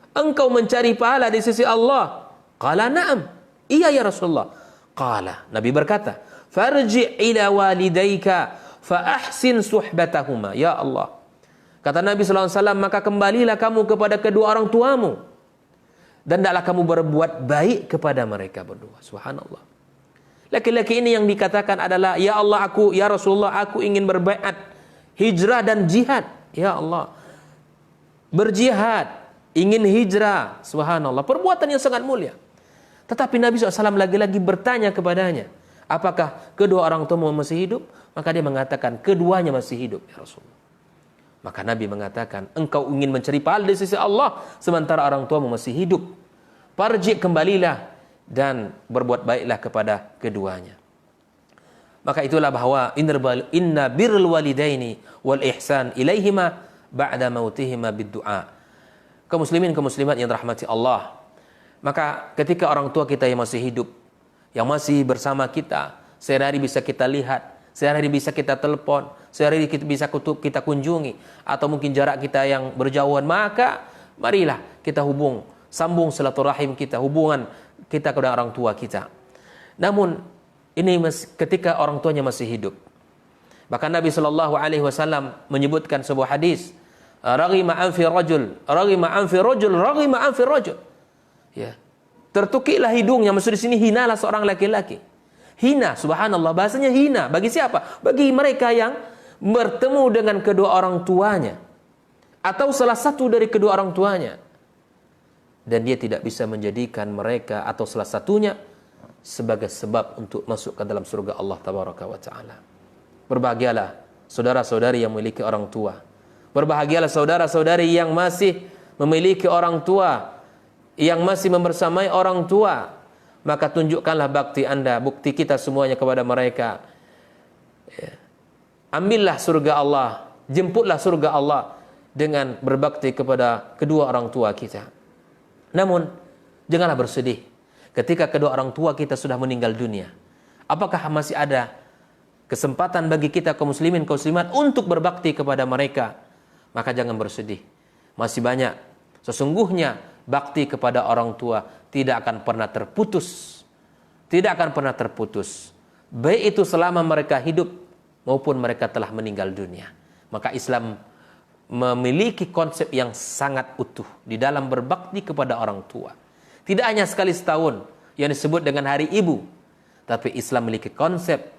engkau mencari pahala di sisi Allah. Qala na'am, iya ya Rasulullah. Qala, Nabi berkata, farji' ila walidayka fa ahsin suhbatahuma. Ya Allah, kata Nabi SAW, maka kembalilah kamu kepada kedua orang tuamu dan hendaklah kamu berbuat baik kepada mereka berdua. Subhanallah. Laki-laki ini yang dikatakan adalah, ya Allah, ya Rasulullah, aku ingin berbaiat hijrah dan jihad. Ya Allah, berjihad, ingin hijrah. Subhanallah, perbuatan yang sangat mulia. Tetapi Nabi SAW lagi-lagi bertanya kepadanya, apakah kedua orang tuamu masih hidup? Maka dia mengatakan, keduanya masih hidup ya Rasulullah. Maka Nabi mengatakan, engkau ingin mencari pahala di sisi Allah sementara orang tuamu masih hidup. Farji', kembalilah dan berbuat baiklah kepada keduanya. Maka itulah bahwa inna birrul walidaini wal ihsan ilaihima ba'da mautihima bid-du'a. Kaum muslimin, kaum muslimat yang dirahmati Allah, maka ketika orang tua kita yang masih hidup, yang masih bersama kita, sehari-hari bisa kita lihat, sehari-hari bisa kita telepon, sehari-hari kita bisa kita kunjungi, atau mungkin jarak kita yang berjauhan, maka marilah kita sambung silaturahim kita, hubungan kita kepada orang tua kita. Namun ini ketika orang tuanya masih hidup. Bahkan Nabi SAW menyebutkan sebuah hadis, raghima anfi rajul. Ya. Tertukiklah hidungnya, maksud di sini hinalah seorang laki-laki. Hina, subhanallah, bahasanya hina. Bagi siapa? Bagi mereka yang bertemu dengan kedua orang tuanya atau salah satu dari kedua orang tuanya, dan dia tidak bisa menjadikan mereka atau salah satunya sebagai sebab untuk masuk ke dalam surga Allah tabaraka wa taala. Berbahagialah saudara-saudari yang memiliki orang tua. Berbahagialah saudara-saudari yang masih memiliki orang tua, yang masih membersamai orang tua. Maka tunjukkanlah bakti Anda, bukti kita semuanya kepada mereka. Ambillah surga Allah, jemputlah surga Allah dengan berbakti kepada kedua orang tua kita. Namun janganlah bersedih ketika kedua orang tua kita sudah meninggal dunia. Apakah masih ada kesempatan bagi kita kaum muslimin, kaum muslimat untuk berbakti kepada mereka? Maka jangan bersedih, masih banyak. Sesungguhnya bakti kepada orang tua tidak akan pernah terputus. Tidak akan pernah terputus, baik itu selama mereka hidup maupun mereka telah meninggal dunia. Maka Islam memiliki konsep yang sangat utuh di dalam berbakti kepada orang tua. Tidak hanya sekali setahun yang disebut dengan Hari Ibu, tapi Islam memiliki konsep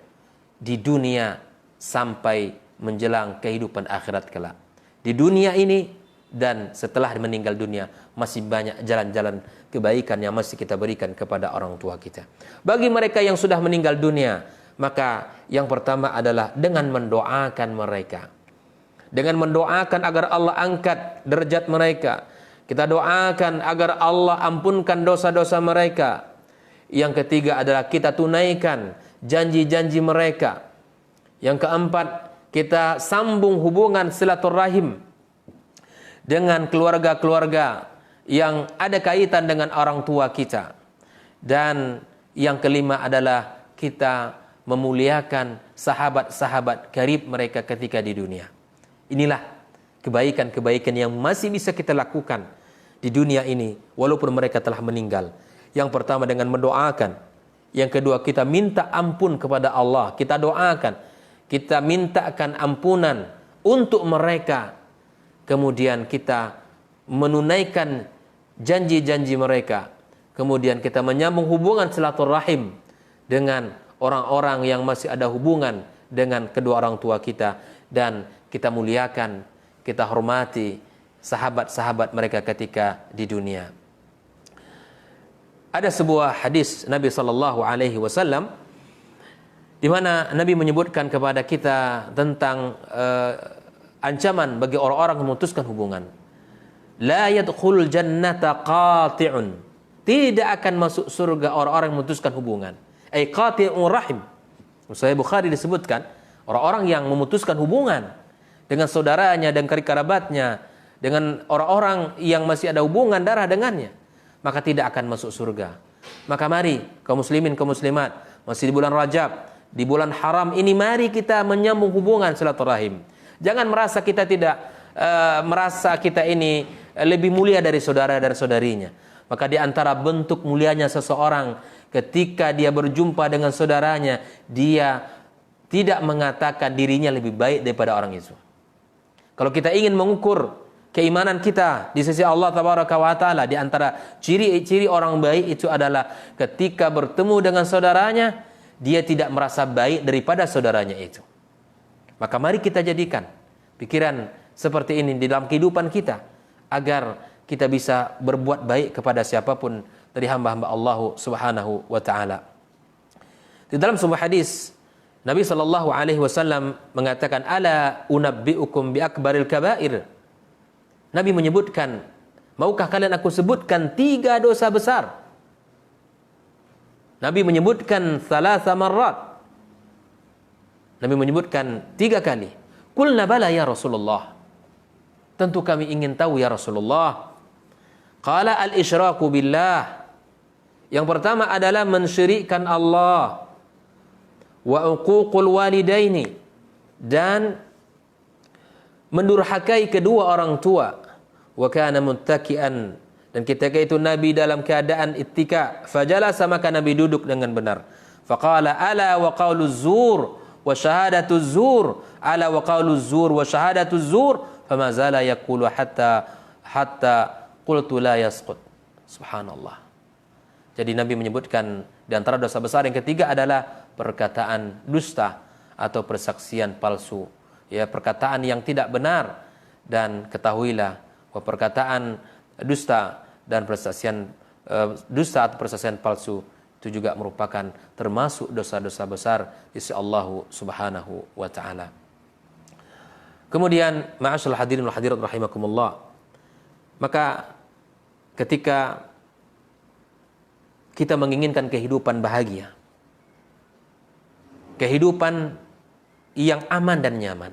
di dunia sampai menjelang kehidupan akhirat kelak. Di dunia ini dan setelah meninggal dunia masih banyak jalan-jalan kebaikan yang masih kita berikan kepada orang tua kita. Bagi mereka yang sudah meninggal dunia, maka yang pertama adalah dengan mendoakan mereka. Dengan mendoakan agar Allah angkat derajat mereka. Kita doakan agar Allah ampunkan dosa-dosa mereka. Yang ketiga adalah kita tunaikan janji-janji mereka. Yang keempat, kita sambung hubungan silaturahim dengan keluarga-keluarga yang ada kaitan dengan orang tua kita. Dan yang kelima adalah kita memuliakan sahabat-sahabat karib mereka ketika di dunia. Inilah kebaikan-kebaikan yang masih bisa kita lakukan di dunia ini walaupun mereka telah meninggal. Yang pertama dengan mendoakan. Yang kedua kita minta ampun kepada Allah. Kita doakan. Kita mintakan ampunan untuk mereka. Kemudian kita menunaikan janji-janji mereka. Kemudian kita menyambung hubungan silaturahim dengan orang-orang yang masih ada hubungan dengan kedua orang tua kita. Dan kita muliakan, kita hormati sahabat-sahabat mereka ketika di dunia. Ada sebuah hadis Nabi SAW di mana Nabi menyebutkan kepada kita tentang ancaman bagi orang-orang yang memutuskan hubungan. La yadkhulul jannata qati'un. Tidak akan masuk surga orang-orang yang memutuskan hubungan. Ai qati'ur rahim. Sahih Bukhari disebutkan orang-orang yang memutuskan hubungan dengan saudaranya dan kerabatnya, dengan orang-orang yang masih ada hubungan darah dengannya, maka tidak akan masuk surga. Maka mari kaum muslimin, kaum muslimat, masih di bulan Rajab, di bulan haram ini, mari kita menyambung hubungan silaturahim. Jangan merasa kita merasa kita ini lebih mulia dari saudara dan saudarinya. Maka di antara bentuk mulianya seseorang ketika dia berjumpa dengan saudaranya, dia tidak mengatakan dirinya lebih baik daripada orang itu. Kalau kita ingin mengukur keimanan kita di sisi Allah Tabaraka wa Ta'ala, di antara ciri-ciri orang baik itu adalah ketika bertemu dengan saudaranya, dia tidak merasa baik daripada saudaranya itu. Maka mari kita jadikan pikiran seperti ini di dalam kehidupan kita, agar kita bisa berbuat baik kepada siapapun dari hamba-hamba Allah Subhanahu wa Ta'ala. Di dalam sebuah hadis, Nabi SAW mengatakan, ala unabbi'ukum bi akbaril kabair. Nabi menyebutkan, maukah kalian aku sebutkan 3 dosa besar? Nabi menyebutkan thalatha marrat. Nabi menyebutkan 3 kali. Qulna bala ya Rasulullah. Tentu kami ingin tahu ya Rasulullah. Qala al-isyraku billah. Yang pertama adalah mensyirikkan Allah. Wa uququl walidaini. Dan mendurhakai kedua orang tua. Wa kana muttaki'an. Dan ketika itu Nabi dalam keadaan ittika. Fajalasa, maka Nabi duduk dengan benar. Faqala ala wa qawluz zur wa syahadatuz zur. Ala wa qawluz zur wa syahadatuz zur. Fama zala yaqulu hatta qultu la yasqut. Subhanallah. Jadi Nabi menyebutkan di antara dosa besar yang ketiga adalah perkataan dusta atau persaksian palsu. Ya, perkataan yang tidak benar. Dan ketahuilah bahwa perkataan dusta dan persaksian dusta atau persaksian palsu itu juga merupakan termasuk dosa-dosa besar di sisi Allah Subhanahu wa Ta'ala. Kemudian, ma'asyiral hadirin wal hadirat rahimakumullah, maka ketika kita menginginkan kehidupan bahagia, kehidupan yang aman dan nyaman,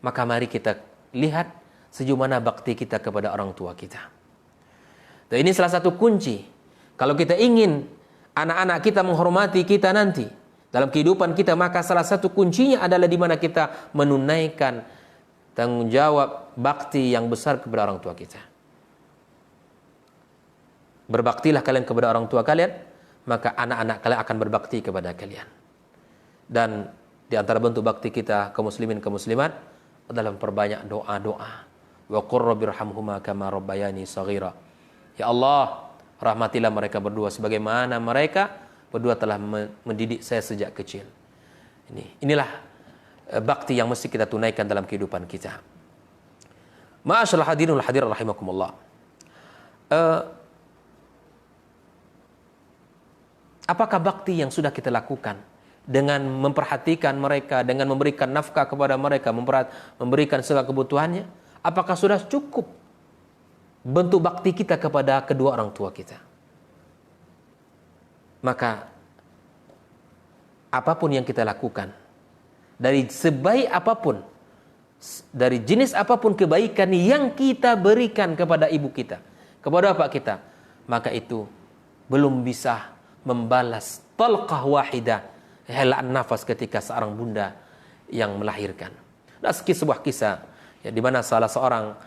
maka mari kita lihat sejauh mana bakti kita kepada orang tua kita. Dan ini salah satu kunci. Kalau kita ingin anak-anak kita menghormati kita nanti dalam kehidupan kita, maka salah satu kuncinya adalah di mana kita menunaikan tanggung jawab bakti yang besar kepada orang tua kita. Berbaktilah kalian kepada orang tua kalian, maka anak-anak kalian akan berbakti kepada kalian. Dan di antara bentuk bakti kita kaum muslimin, kaum muslimat adalah memperbanyak doa-doa. Wa qur rabbirhamhuma kama rabbayani shaghira. Ya Allah, rahmatilah mereka berdua sebagaimana mereka berdua telah mendidik saya sejak kecil. Inilah bakti yang mesti kita tunaikan dalam kehidupan kita. Ma'asyiral hadirin wal hadirat rahimakumullah. Apakah bakti yang sudah kita lakukan dengan memperhatikan mereka, dengan memberikan nafkah kepada mereka, memberikan segala kebutuhannya? Apakah sudah cukup bentuk bakti kita kepada kedua orang tua kita? Maka apapun yang kita lakukan, dari sebaik apapun, dari jenis apapun kebaikan yang kita berikan kepada ibu kita, kepada bapak kita, maka itu belum bisa membalas talqah wahidah, helaan nafas ketika seorang bunda yang melahirkan. Nah, sebuah kisah ya, di mana salah seorang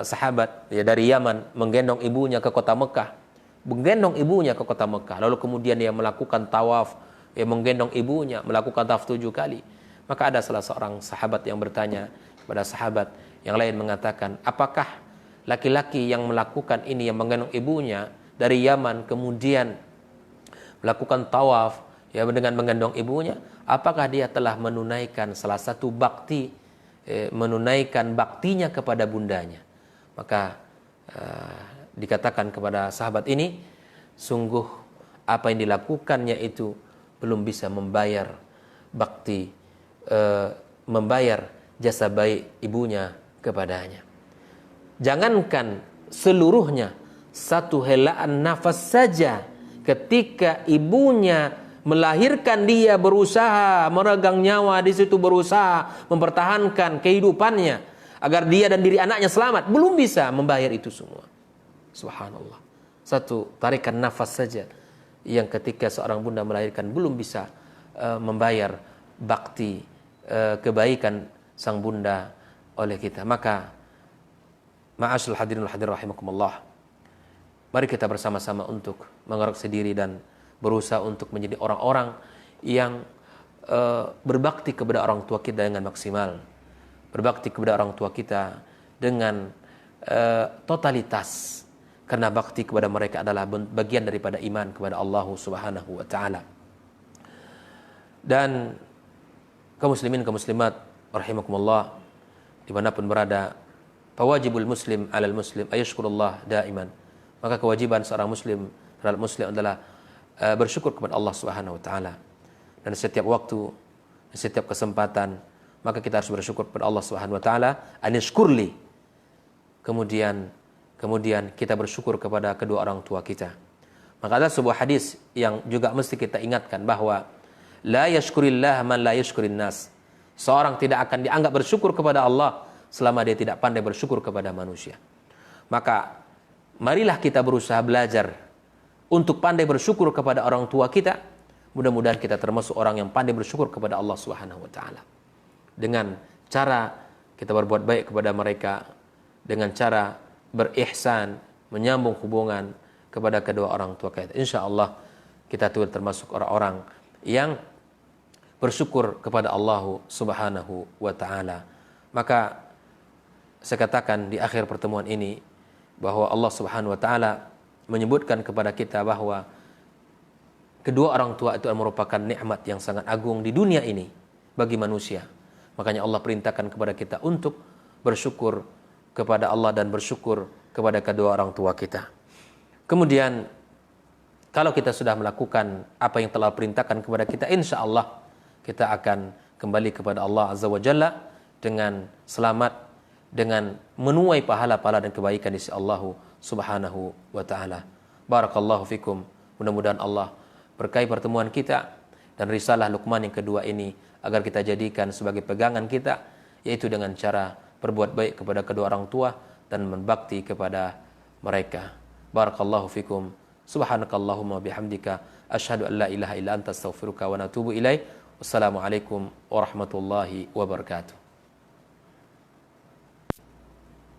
sahabat ya, dari Yaman menggendong ibunya ke kota Mekah, lalu kemudian dia melakukan tawaf, ya, menggendong ibunya melakukan tawaf 7 kali. Maka ada salah seorang sahabat yang bertanya kepada sahabat yang lain, mengatakan, apakah laki-laki yang melakukan ini, yang menggendong ibunya dari Yaman kemudian melakukan tawaf ya dengan menggendong ibunya, apakah dia telah menunaikan salah satu bakti, menunaikan baktinya kepada bundanya? Maka dikatakan kepada sahabat ini, sungguh apa yang dilakukannya itu belum bisa membayar bakti, membayar jasa baik ibunya kepadanya. Jangankan seluruhnya, satu helaan nafas saja ketika ibunya melahirkan, dia berusaha meregang nyawa di situ, berusaha mempertahankan kehidupannya agar dia dan diri anaknya selamat, belum bisa membayar itu semua. Subhanallah. Satu tarikan nafas saja yang ketika seorang bunda melahirkan belum bisa membayar bakti kebaikan sang bunda oleh kita. Maka ma'asyiral hadirin wal hadirat rahimakumullah, mari kita bersama-sama untuk mengoreksi diri dan berusaha untuk menjadi orang-orang yang berbakti kepada orang tua kita dengan maksimal, berbakti kepada orang tua kita dengan totalitas, karena bakti kepada mereka adalah bagian daripada iman kepada Allah Subhanahu wa taala. Dan kaum muslimin, kaum muslimat rahimakumullah, dimanapun berada, fawajibul muslim alal muslim ayashkurullah daiman. Maka kewajiban seorang muslim terhadap muslim adalah bersyukur kepada Allah Subhanahu wa taala. Dan setiap waktu, setiap kesempatan, maka kita harus bersyukur kepada Allah Subhanahu wa taala, anishkurli. Kemudian kita bersyukur kepada kedua orang tua kita. Maka ada sebuah hadis yang juga mesti kita ingatkan, bahwa la yashkurillah man la yashkurin nas. Seorang tidak akan dianggap bersyukur kepada Allah selama dia tidak pandai bersyukur kepada manusia. Maka marilah kita berusaha belajar untuk pandai bersyukur kepada orang tua kita. Mudah-mudahan kita termasuk orang yang pandai bersyukur kepada Allah Subhanahu wa taala. Dengan cara kita berbuat baik kepada mereka, dengan cara berihsan, menyambung hubungan kepada kedua orang tua kita. Insyaallah kita termasuk orang-orang yang bersyukur kepada Allah Subhanahu wa taala. Maka saya katakan di akhir pertemuan ini bahwa Allah Subhanahu wa taala menyebutkan kepada kita bahwa kedua orang tua itu merupakan nikmat yang sangat agung di dunia ini bagi manusia. Makanya Allah perintahkan kepada kita untuk bersyukur kepada Allah dan bersyukur kepada kedua orang tua kita. Kemudian kalau kita sudah melakukan apa yang telah perintahkan kepada kita, insya Allah kita akan kembali kepada Allah Azza wa Jalla dengan selamat, dengan menuai pahala-pahala dan kebaikan di sisi Allah Subhanahu wa taala. Barakallahu fikum. Mudah-mudahan Allah berkahi pertemuan kita dan risalah Luqman yang kedua ini agar kita jadikan sebagai pegangan kita, yaitu dengan cara berbuat baik kepada kedua orang tua dan berbakti kepada mereka. Barakallahu fikum. Subhanakallahumma bihamdika asyhadu an la ilaha illa anta astaghfiruka wa atubu ilaik. Wassalamualaikum warahmatullahi wabarakatuh.